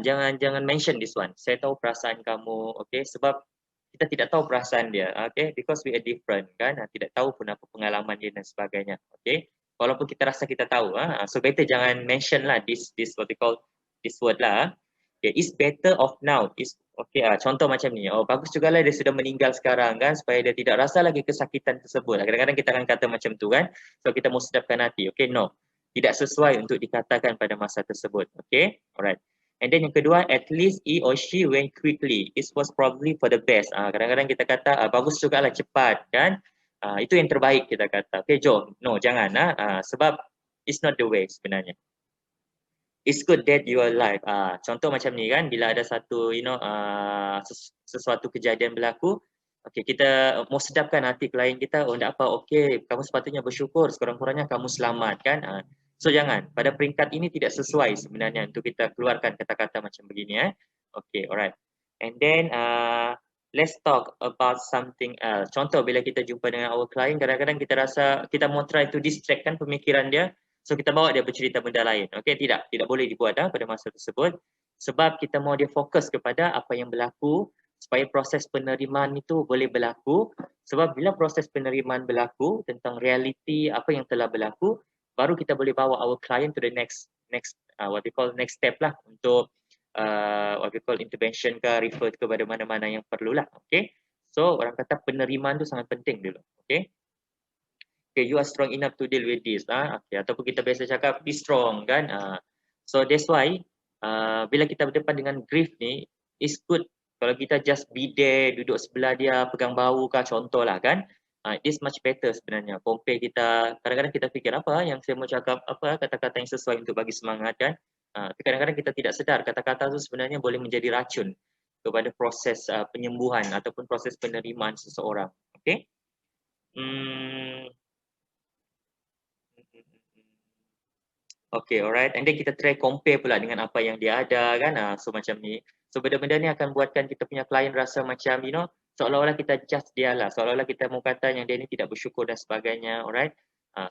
mention this one. Saya tahu perasaan kamu. Okay, sebab kita tidak tahu perasaan dia. Okay, because we are different kan. Tidak tahu pun apa pengalaman dia dan sebagainya. Okay. Walaupun kita rasa kita tahu, so better jangan mention lah this what we call this word lah. Okay, is better off now. Is okay, contoh macam ni. Oh, bagus juga lah dia sudah meninggal sekarang kan, supaya dia tidak rasa lagi kesakitan tersebut. Kadang-kadang kita akan kata macam tu kan. So kita mau sedapkan hati. Okay, no. Tidak sesuai untuk dikatakan pada masa tersebut. Okay, alright. And then yang kedua, at least he or she went quickly. It was probably for the best. Kadang-kadang kita kata bagus juga lah cepat kan. Itu yang terbaik kita kata. Okay, jom. No, jangan. Sebab it's not the way sebenarnya. It's good that you are alive. Contoh macam ni kan, bila ada satu, sesuatu kejadian berlaku, okay, kita mau sedapkan hati klien kita, oh tak apa, okay, kamu sepatutnya bersyukur, sekurang-kurangnya kamu selamat kan. So jangan, pada peringkat ini tidak sesuai sebenarnya untuk kita keluarkan kata-kata macam begini. Okay, alright. And then, let's talk about something else. Contoh bila kita jumpa dengan our client, kadang-kadang kita rasa kita mau try to distractkan pemikiran dia, so kita bawa dia bercerita benda lain. Okay, tidak boleh dibuat pada masa tersebut. Sebab kita mau dia fokus kepada apa yang berlaku, supaya proses penerimaan itu boleh berlaku. Sebab bila proses penerimaan berlaku tentang realiti apa yang telah berlaku, baru kita boleh bawa our client to the next what we call next step lah, untuk what we call intervention ke, refer kepada mana-mana yang perlulah. Okay, so orang kata penerimaan tu sangat penting dulu. Okay, okay, you are strong enough to deal with this. Okay, ataupun kita biasa cakap be strong kan. So that's why bila kita berdepan dengan grief ni, it's good kalau kita just be there, duduk sebelah dia, pegang bahu kah, contoh lah kan. It's much better sebenarnya. Compare kita, kadang-kadang kita fikir apa yang saya mau cakap, apa kata-kata yang sesuai untuk bagi semangat kan. Tapi kadang-kadang kita tidak sedar kata-kata itu sebenarnya boleh menjadi racun kepada proses penyembuhan ataupun proses penerimaan seseorang. Okay. Hmm. Okay, alright. And then kita try compare pula dengan apa yang dia ada kan. So macam ni. So benda-benda ni akan buatkan kita punya klien rasa macam seolah-olah kita judge dia lah. Seolah-olah kita mau kata yang dia ni tidak bersyukur dan sebagainya. Alright.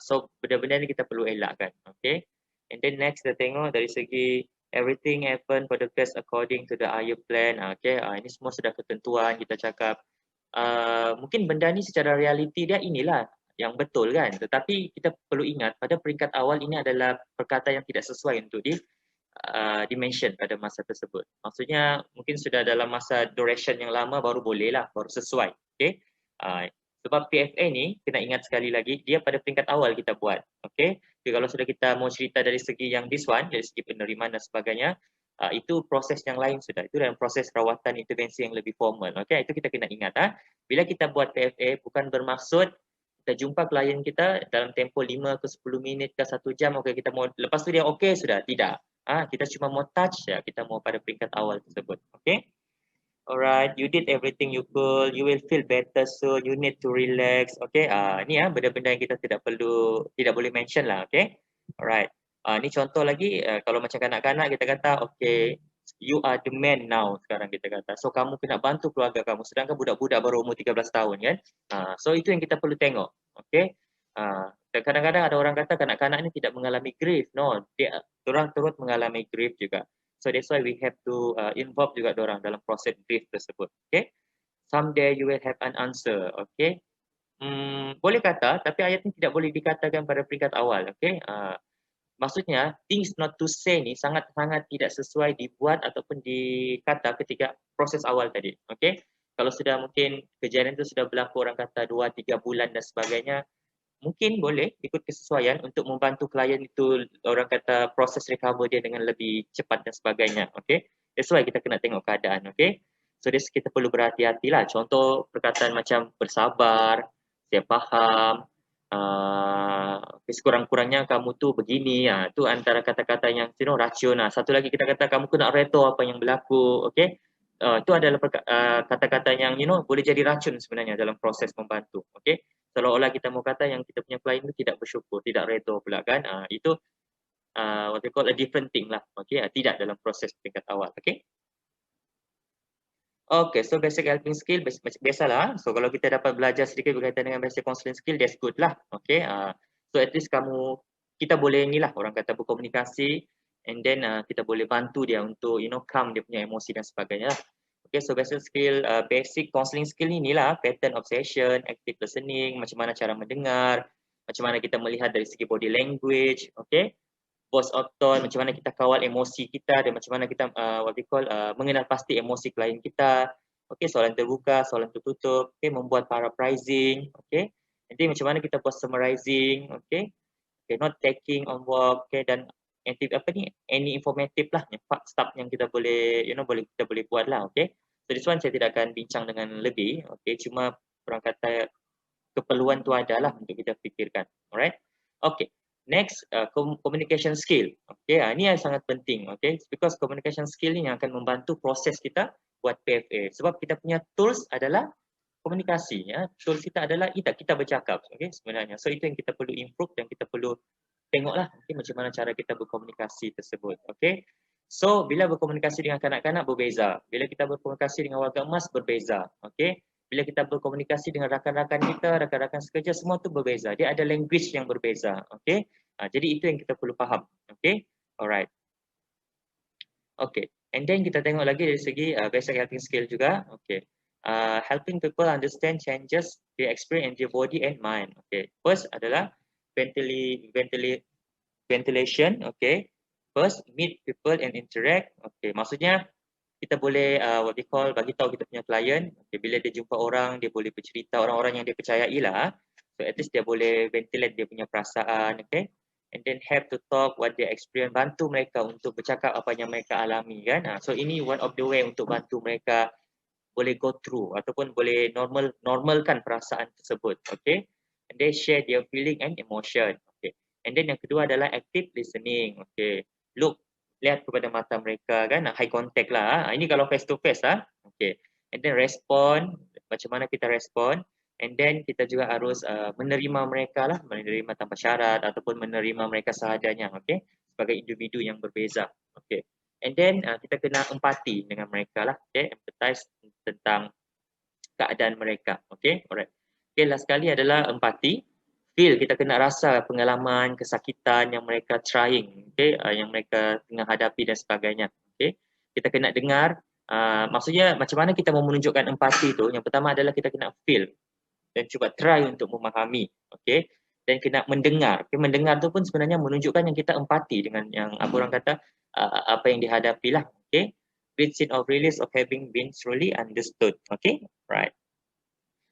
So benda-benda ni kita perlu elakkan. Okay. And then next kita tengok dari segi everything happen for the best according to the higher plan. Okay. Ini semua sudah ketentuan kita cakap. Mungkin benda ni secara realiti dia inilah yang betul kan, tetapi kita perlu ingat pada peringkat awal ini adalah perkataan yang tidak sesuai untuk dimention pada masa tersebut. Maksudnya mungkin sudah dalam masa duration yang lama baru boleh lah, baru sesuai. Okay? Sebab PFA ni kena ingat sekali lagi dia pada peringkat awal kita buat. Okay? Jadi kalau sudah kita mau cerita dari segi yang this one, dari segi penerimaan dan sebagainya, itu proses yang lain sudah. Itu dalam proses rawatan intervensi yang lebih formal. Okay? Itu kita kena ingat. Bila kita buat PFA bukan bermaksud kita jumpa klien kita dalam tempoh 5 ke 10 minit ke 1 jam, okay, kita mau lepas tu dia okay sudah, tidak. Kita cuma mau touch ya, kita mau pada peringkat awal tersebut. Okay. Alright, you did everything you could, you will feel better soon, you need to relax. Okay, ni benda-benda yang kita tidak boleh mention lah. Okay. Alright. Ni contoh lagi, kalau macam kanak-kanak kita kata okay, you are the man now sekarang kita kata. So kamu kena bantu keluarga kamu, sedangkan budak-budak baru umur 13 tahun kan. So itu yang kita perlu tengok. Okay. Dan kadang-kadang ada orang kata kanak-kanak ni tidak mengalami grief. No, orang turut mengalami grief juga. So that's why we have to involve juga orang dalam proses grief tersebut. Okay. Someday you will have an answer. Okay. Boleh kata, tapi ayat ni tidak boleh dikatakan pada peringkat awal. Okay. Maksudnya, things not to say ni sangat-sangat tidak sesuai dibuat ataupun dikata ketika proses awal tadi. Okay. Kalau sudah mungkin kejadian itu sudah berlaku orang kata 2-3 bulan dan sebagainya, mungkin boleh ikut kesesuaian untuk membantu klien itu orang kata proses recover dia dengan lebih cepat dan sebagainya. Okay. That's why kita kena tengok keadaan. Okay. So kita perlu berhati-hatilah. Contoh perkataan macam bersabar, saya faham, sekurang-kurangnya kamu tu begini, tu antara kata-kata yang racun. Satu lagi kita kata kamu kena reto apa yang berlaku, okay? Itu adalah kata-kata yang boleh jadi racun sebenarnya dalam proses membantu, okay? Seolah-olah kita mau kata yang kita punya klien itu tidak bersyukur, tidak reto pula kan, itu what we call a different thing lah, okay? Tidak dalam proses tingkat awal, okay? Okay, so basic helping skill biasalah. So kalau kita dapat belajar sedikit berkaitan dengan basic counseling skill, that's good lah. Okay, so at least kita boleh inilah orang kata berkomunikasi, and then kita boleh bantu dia untuk calm dia punya emosi dan sebagainya. Okay, so basic counseling skill inilah pattern of session, active listening, macam mana cara mendengar, macam mana kita melihat dari segi body language, okay. Boss of tone, macam mana kita kawal emosi kita dan macam mana kita mengenal pasti emosi klien kita. Okey, soalan terbuka, soalan tertutup, okey, membuat paraphrasing, okey. Nanti macam mana kita buat summarizing, okey. Okay, not taking on work, okey, dan any informative lah, stuff yang kita boleh kita boleh buat lah, okey. So this one saya tidak akan bincang dengan lebih, okey, cuma orang kata keperluan tu adalah untuk kita fikirkan. Alright. Okay. Next, communication skill. Okay, ini yang sangat penting. Okay, because communication skill ni yang akan membantu proses kita buat PFA. Sebab kita punya tools adalah komunikasi. Ya. Tools kita adalah kita bercakap. Okay, sebenarnya. So itu yang kita perlu improve dan kita perlu tengoklah macam mana cara kita berkomunikasi tersebut. Okay. So bila berkomunikasi dengan kanak-kanak berbeza. Bila kita berkomunikasi dengan warga emas berbeza. Okay. Bila kita berkomunikasi dengan rakan-rakan kita, rakan-rakan sekerja, semua tu berbeza. Dia ada language yang berbeza. Okay. Jadi itu yang kita perlu faham. Okay. Alright. Okay. And then kita tengok lagi dari segi basic helping skill juga. Okay. Helping people understand changes they experience in their body and mind. Okay. First adalah ventilation. Okay. First, meet people and interact. Okay. Maksudnya, kita boleh bagi tahu kita punya klien, okay, bila dia jumpa orang, dia boleh bercerita orang-orang yang dia percayai lah. So at least dia boleh ventilate dia punya perasaan, okay. And then have to talk what they experience, bantu mereka untuk bercakap apa yang mereka alami kan. So ini one of the way untuk bantu mereka boleh go through ataupun boleh normalkan perasaan tersebut. Okay. And then share their feeling and emotion. Okay. And then yang kedua adalah active listening. Okay. Lihat kepada mata mereka kan, eye contact lah. Ini kalau face to face lah. Okay. And then respond, macam mana kita respond. And then kita juga harus menerima mereka lah, menerima tanpa syarat ataupun menerima mereka seadanya, okay, sebagai individu yang berbeza, okay. And then kita kena empati dengan mereka lah, okay, empathize tentang keadaan mereka, okay, alright. Okay, last sekali adalah empati, feel, kita kena rasa pengalaman, kesakitan yang mereka trying, okay, yang mereka tengah hadapi dan sebagainya, okay. Kita kena dengar, maksudnya macam mana kita mau menunjukkan empati tu, yang pertama adalah kita kena feel, dan cuba try untuk memahami, okey, dan kena mendengar. Okay, mendengar tu pun sebenarnya menunjukkan yang kita empati dengan yang apa orang kata apa yang dihadapi lah, okey. Great sense of release of having been truly understood, okey, right.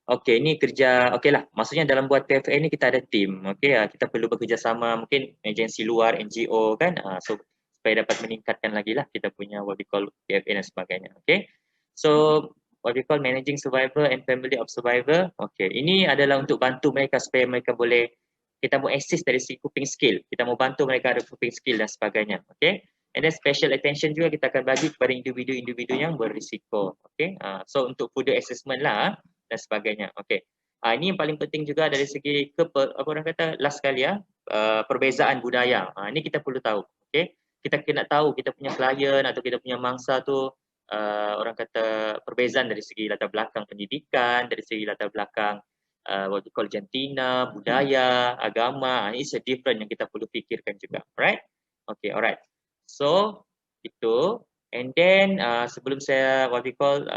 Okey, ini kerja, okey lah, maksudnya dalam buat PFA ni kita ada team, okey, kita perlu bekerjasama mungkin agensi luar, NGO kan, so supaya dapat meningkatkan lagi lah kita punya what we call PFA dan sebagainya, okey. So what we call managing survivor and family of survivor. Okay, ini adalah untuk bantu mereka supaya mereka boleh, kita mau assist dari segi coping skill, kita mau bantu mereka ada coping skill dan sebagainya. Okay, and then special attention juga kita akan bagi kepada individu-individu yang berisiko. Okay, so untuk further assessment lah dan sebagainya. Okay, ini yang paling penting juga dari segi apa orang kata last kali perbezaan budaya. Ini kita perlu tahu. Okay, kita kena tahu kita punya klien atau kita punya mangsa tu orang kata perbezaan dari segi latar belakang pendidikan, dari segi latar belakang what we call jantina, budaya, agama. It's a different yang kita perlu fikirkan juga. Alright? Okay, alright. So, itu. And then sebelum saya what we call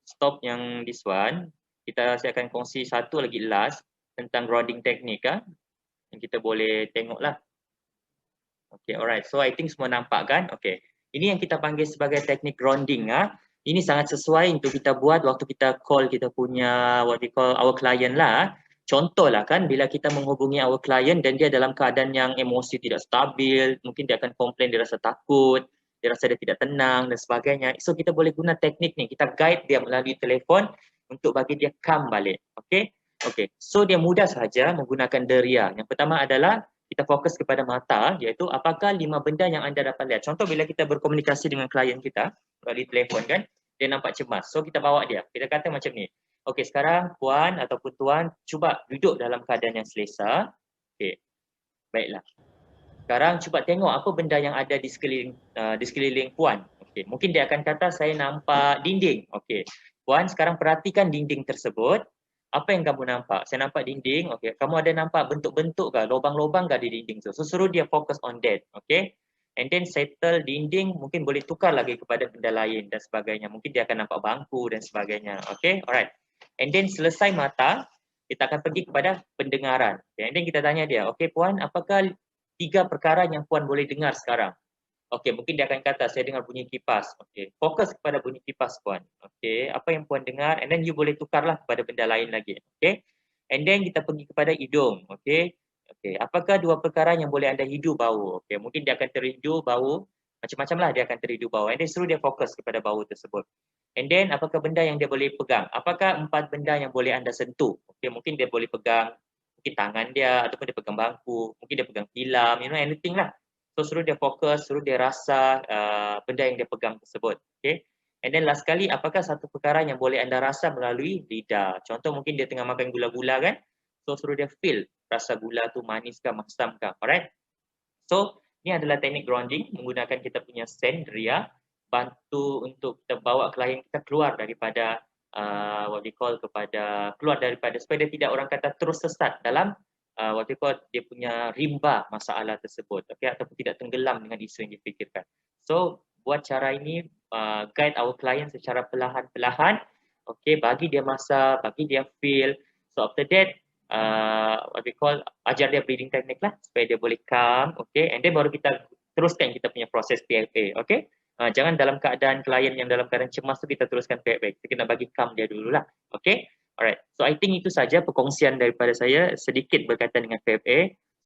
stop yang this one, saya akan kongsi satu lagi last tentang grounding technique yang kita boleh tengok lah. Okay, alright. So I think semua nampak kan? Okay. Ini yang kita panggil sebagai teknik grounding. Ini sangat sesuai untuk kita buat waktu kita call kita punya what we call our client lah. Contohlah kan, bila kita menghubungi our client dan dia dalam keadaan yang emosi tidak stabil, mungkin dia akan komplain, dia rasa takut, dia rasa dia tidak tenang dan sebagainya. So kita boleh guna teknik ni, kita guide dia melalui telefon untuk bagi dia calm balik. Okay? Okay. So dia mudah sahaja menggunakan deria. Yang pertama adalah kita fokus kepada mata, iaitu apakah 5 benda yang anda dapat lihat. Contoh bila kita berkomunikasi dengan klien kita melalui telefon kan, dia nampak cemas. So kita bawa dia. Kita kata macam ni. Okey, sekarang puan ataupun tuan cuba duduk dalam keadaan yang selesa. Okey. Baiklah. Sekarang cuba tengok apa benda yang ada di sekeliling puan. Okey, mungkin dia akan kata saya nampak dinding. Okey. Puan sekarang perhatikan dinding tersebut. Apa yang kamu nampak? Saya nampak dinding. Okey, kamu ada nampak bentuk-bentuk ke, lubang-lubang ke di dinding tu? So suruh dia fokus on that. Okey. And then settle dinding, mungkin boleh tukar lagi kepada benda lain dan sebagainya. Mungkin dia akan nampak bangku dan sebagainya. Okey, alright. And then selesai mata, kita akan pergi kepada pendengaran. Okay. And then kita tanya dia, okey puan, apakah 3 perkara yang puan boleh dengar sekarang? Okey, mungkin dia akan kata saya dengar bunyi kipas. Okey, fokus kepada bunyi kipas puan. Okey, apa yang puan dengar, and then you boleh tukarlah kepada benda lain lagi. Okey. And then kita pergi kepada hidung. Okey. Okey, apakah 2 perkara yang boleh anda hidu bau? Okey, mungkin dia akan terhidu bau, macam-macam lah dia akan terhidu bau. And then suruh dia fokus kepada bau tersebut. And then apakah benda yang dia boleh pegang? Apakah 4 benda yang boleh anda sentuh? Okey, mungkin dia boleh pegang mungkin tangan dia ataupun dia pegang bangku, mungkin dia pegang tilam, anything lah. So suruh dia fokus, suruh dia rasa benda yang dia pegang tersebut. Okay. And then last kali, apakah satu perkara yang boleh anda rasa melalui lidah? Contoh mungkin dia tengah makan gula-gula kan? So suruh dia feel rasa gula tu manis ke, masam ke. Alright? So ini adalah teknik grounding menggunakan kita punya sendria, bantu untuk kita bawa klien kita keluar daripada what we call keluar daripada supaya dia tidak orang kata terus sesat dalam what we call dia punya rimba masalah tersebut, okay, ataupun tidak tenggelam dengan isu yang dipikirkan. So buat cara ini guide our client secara perlahan-perlahan, okay, bagi dia masa, bagi dia feel. So after that what we call ajar dia breathing technique lah supaya dia boleh calm, okay, and then baru kita teruskan kita punya proses PFA, okay. Jangan dalam keadaan klien yang dalam keadaan cemas tu kita teruskan PFA, kita kena bagi calm dia dululah, okay. Alright, so I think itu saja perkongsian daripada saya sedikit berkaitan dengan PFA.